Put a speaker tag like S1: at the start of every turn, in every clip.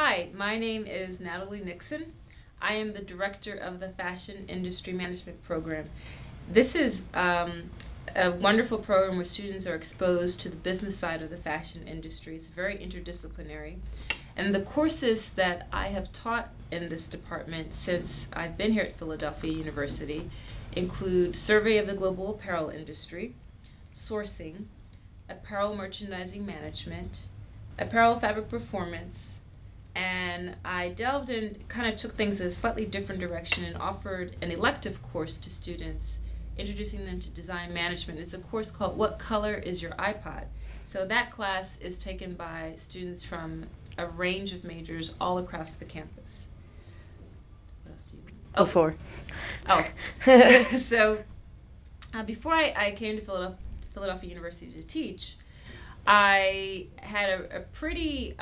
S1: Hi, my name is Natalie Nixon. I am the director of the Fashion Industry Management Program. This is a wonderful program where students are exposed to the business side of the fashion industry. It's very interdisciplinary. And the courses that I have taught in this department since I've been here at Philadelphia University include Survey of the Global Apparel Industry, Sourcing, Apparel Merchandising Management, Apparel Fabric Performance, and I delved in, kind of took things in a slightly different direction and offered an elective course to students, introducing them to design management. It's a course called What Color is Your iPod? So that class is taken by students from a range of majors all across the campus. What else do you mean?
S2: Oh, four.
S1: Oh. So before I came to Philadelphia University to teach, I had a pretty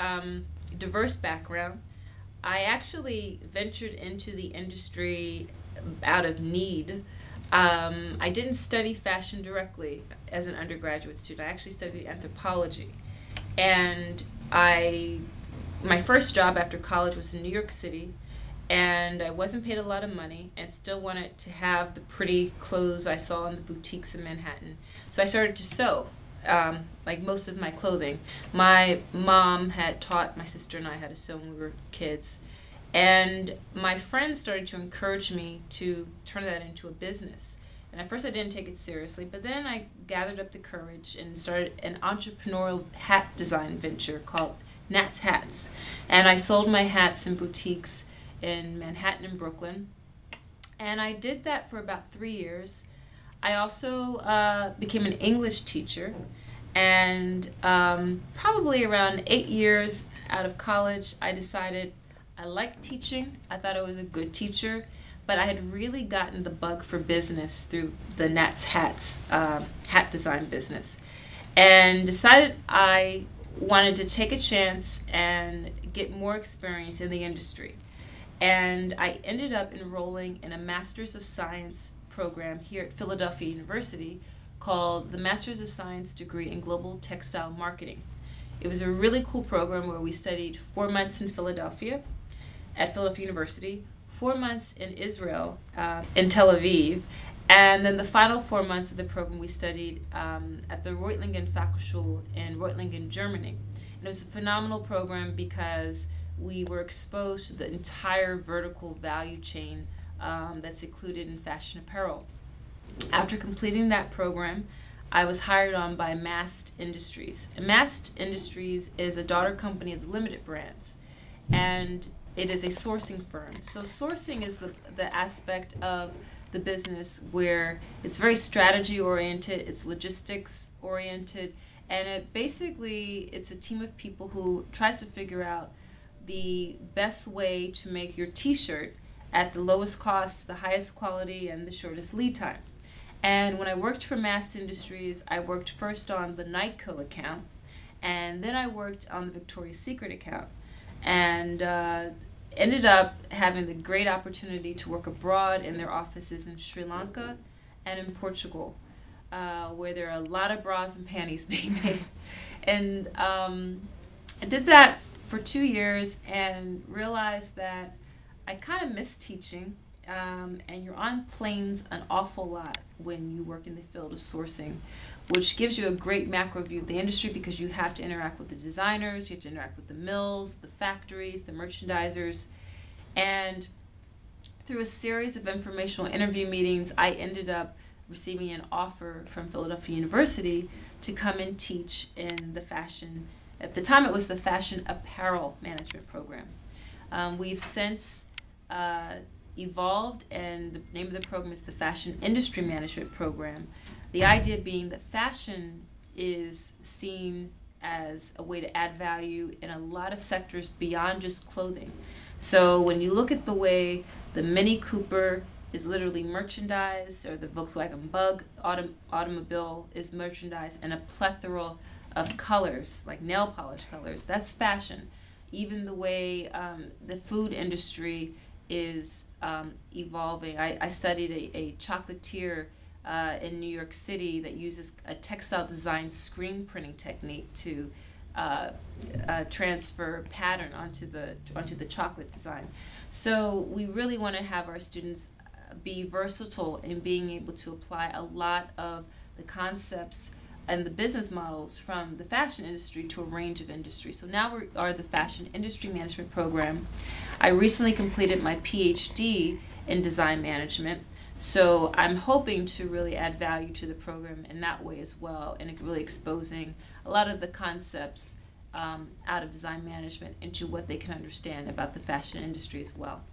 S1: diverse background. I actually ventured into the industry out of need. I didn't study fashion directly as an undergraduate student. I actually studied anthropology. And my first job after college was in New York City, and I wasn't paid a lot of money and still wanted to have the pretty clothes I saw in the boutiques in Manhattan. So I started to sew. Like most of my clothing. My mom had taught my sister and I how to sew when we were kids. And my friends started to encourage me to turn that into a business. And at first I didn't take it seriously, but then I gathered up the courage and started an entrepreneurial hat design venture called Nat's Hats. And I sold my hats in boutiques in Manhattan and Brooklyn. And I did that for about 3 years. I also became an English teacher, and probably around 8 years out of college, I decided I liked teaching. I thought I was a good teacher, but I had really gotten the bug for business through the Nat's Hats hat design business, and decided I wanted to take a chance and get more experience in the industry. And I ended up enrolling in a Master's of Science program here at Philadelphia University called the Master's of Science degree in Global Textile Marketing. It was a really cool program where we studied 4 months in Philadelphia at Philadelphia University, 4 months in Israel, in Tel Aviv, and then the final 4 months of the program we studied at the Reutlingen Fachschule in Reutlingen, Germany. And it was a phenomenal program because we were exposed to the entire vertical value chain that's included in fashion apparel. After completing that program, I was hired on by Mast Industries. And Mast Industries is a daughter company of the Limited Brands, and it is a sourcing firm. So sourcing is the aspect of the business where it's very strategy oriented, it's logistics oriented, and it's a team of people who tries to figure out the best way to make your t-shirt at the lowest cost, the highest quality, and the shortest lead time. And when I worked for Mast Industries, I worked first on the Nike account, and then I worked on the Victoria's Secret account, and ended up having the great opportunity to work abroad in their offices in Sri Lanka and in Portugal, where there are a lot of bras and panties being made. And I did that for 2 years and realized that I kind of miss teaching, and you're on planes an awful lot when you work in the field of sourcing, which gives you a great macro view of the industry because you have to interact with the designers, you have to interact with the mills, the factories, the merchandisers, and through a series of informational interview meetings, I ended up receiving an offer from Philadelphia University to come and teach in the fashion. At the time, it was the Fashion Apparel Management Program. We've since evolved, and the name of the program is the Fashion Industry Management Program. The idea being that fashion is seen as a way to add value in a lot of sectors beyond just clothing. So when you look at the way the Mini Cooper is literally merchandised, or the Volkswagen Bug automobile is merchandised in a plethora of colors, like nail polish colors, that's fashion. Even the way the food industry is evolving. I studied a chocolatier in New York City that uses a textile design screen printing technique to transfer pattern onto the chocolate design. So we really want to have our students be versatile in being able to apply a lot of the concepts and the business models from the fashion industry to a range of industries. So now we are the Fashion Industry Management Program. I recently completed my PhD in design management, so I'm hoping to really add value to the program in that way as well, and really exposing a lot of the concepts out of design management into what they can understand about the fashion industry as well.